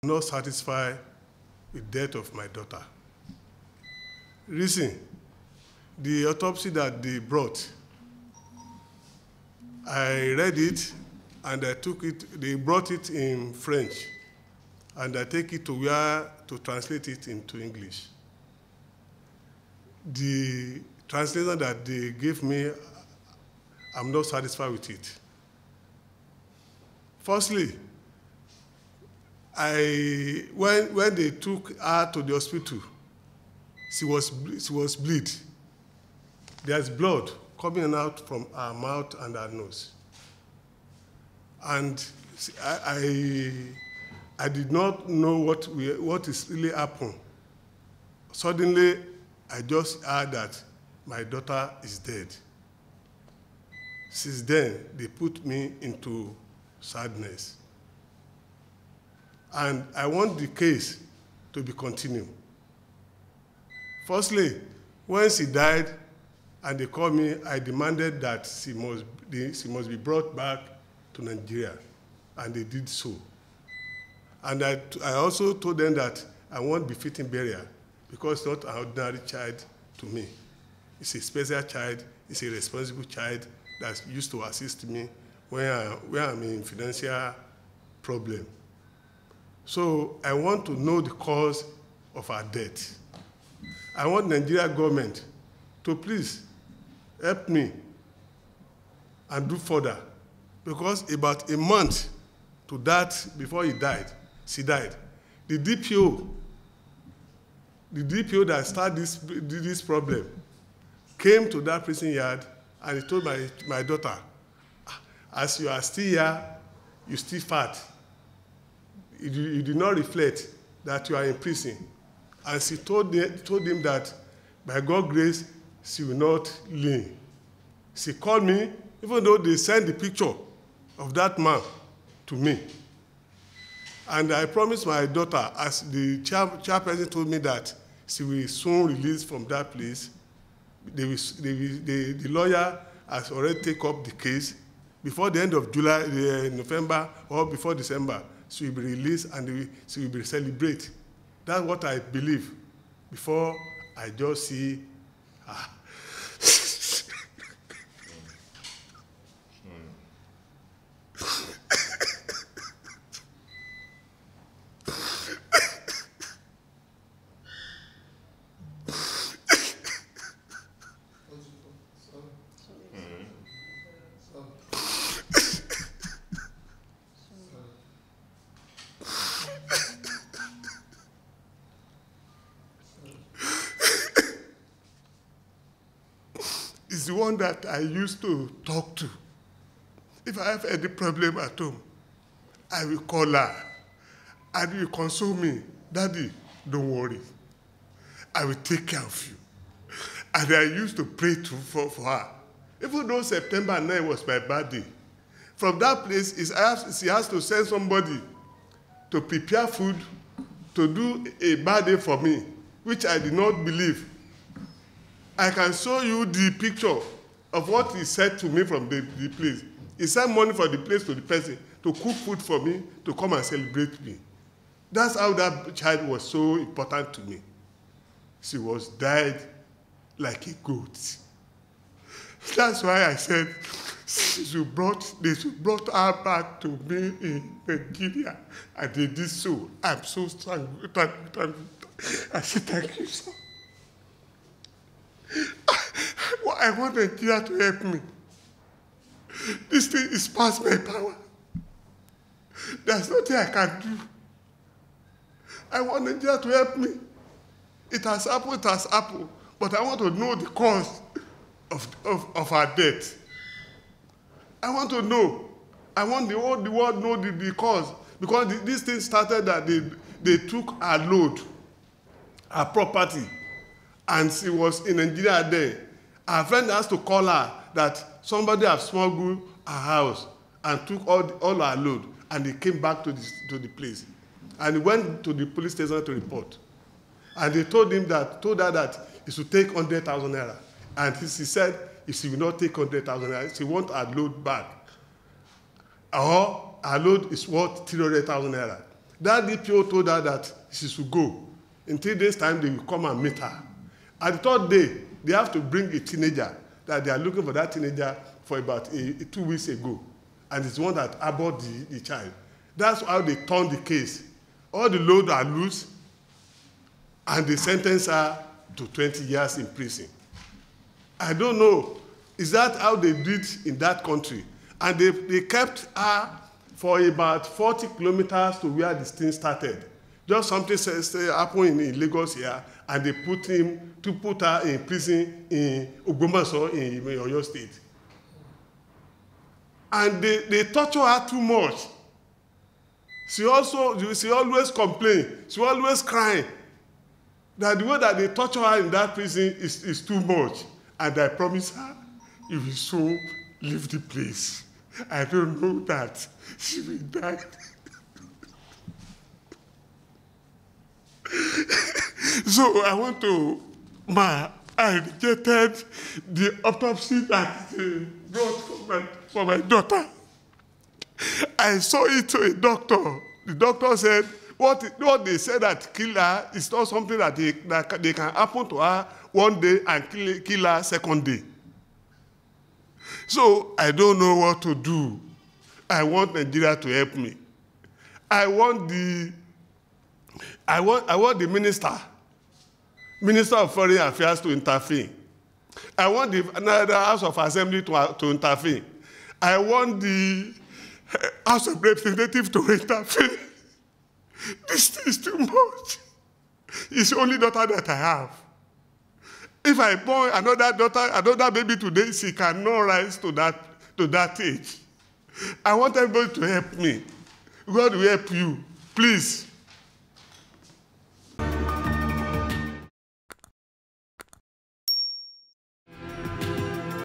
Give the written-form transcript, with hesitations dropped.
not satisfied with the death of my daughter. Reason, the autopsy that they brought, I read it and I took it, they brought it in French, and I take it to where to translate it into English. The translation that they gave me, I'm not satisfied with it. Firstly, when they took her to the hospital, she was bleeding. There's blood coming out from her mouth and her nose. And I did not know what is really happened. Suddenly, I just heard that my daughter is dead. Since then, they put me into sadness. And I want the case to be continued. Firstly, when she died and they called me, I demanded that she must be brought back to Nigeria, and they did so. And I also told them that I want befitting burial because it's not an ordinary child to me. It's a special child, it's a responsible child that's used to assist me when I'm in financial problem. So I want to know the cause of her death. I want the Nigerian government to please help me and do further, because about a month to that, before she died, the DPO that started this problem came to that prison yard and he told my daughter, as you are still here, you still fat. You did not reflect that you are in prison. And she told him that by God's grace, she will not lean. She called me, even though they sent the picture of that man to me. And I promised my daughter, as the chairperson told me that she will soon release from that place, the lawyer has already taken up the case. Before the end of July, November, or before December, she will be released and she will be celebrated. That's what I believe before I just see her. Is the one that I used to talk to. If I have any problem at home, I will call her and will console me. Daddy, don't worry. I will take care of you. And I used to pray for her. Even though September 9 was my birthday, from that place, she has to send somebody to prepare food, to do a birthday for me, which I did not believe. I can show you the picture of what he said to me from the place. He sent money for the place to the person to cook food for me, to come and celebrate me. That's how that child was so important to me. She was died like a goat. That's why I said they should brought her back to me in Nigeria, and they did so. I'm so thankful. I say thank you, sir. I want Nigeria to help me. This thing is past my power. There's nothing I can do. I want Nigeria to help me. It has happened, but I want to know the cause of her death. I want to know. I want the whole world to know the cause, because this thing started that they took her load, her property, and she was in Nigeria there. Her friend has to call her that somebody has smuggled her house and took all her load, and they came back to the place. And he went to the police station to report. And they told her that he should take 100,000 naira. And she said if she will not take 100,000 naira, she wants her load back. Or her load is worth 300,000 naira. That DPO told her that she should go. In 3 days' time, they will come and meet her. At the third day, they have to bring a teenager, that they are looking for that teenager for about 2 weeks ago. And it's the one that aborted the child. That's how they turned the case. All the load are loose, and they sentence her to 20 years in prison. I don't know. Is that how they did in that country? And they kept her for about 40 kilometers to where this thing started. Just something happened in Lagos here, and they put her in prison in Ogbomoso in Oyo State. And they torture her too much. She always complains. She always crying that the way that they torture her in that prison is too much. And I promise her, if you so leave the place, I don't know that she will die. So I want to, I rejected the autopsy that they brought for my daughter. I saw it to a doctor. The doctor said, what they said that kill her is not something that they can happen to her one day and kill her second day. So I don't know what to do. I want Nigeria to help me. I want the Minister of Foreign Affairs to intervene. I want the House of Assembly to intervene. I want the House of Representatives to intervene. This is too much. It's the only daughter that I have. If I born another baby today, she cannot rise to that age. I want everybody to help me. God will help you. Please.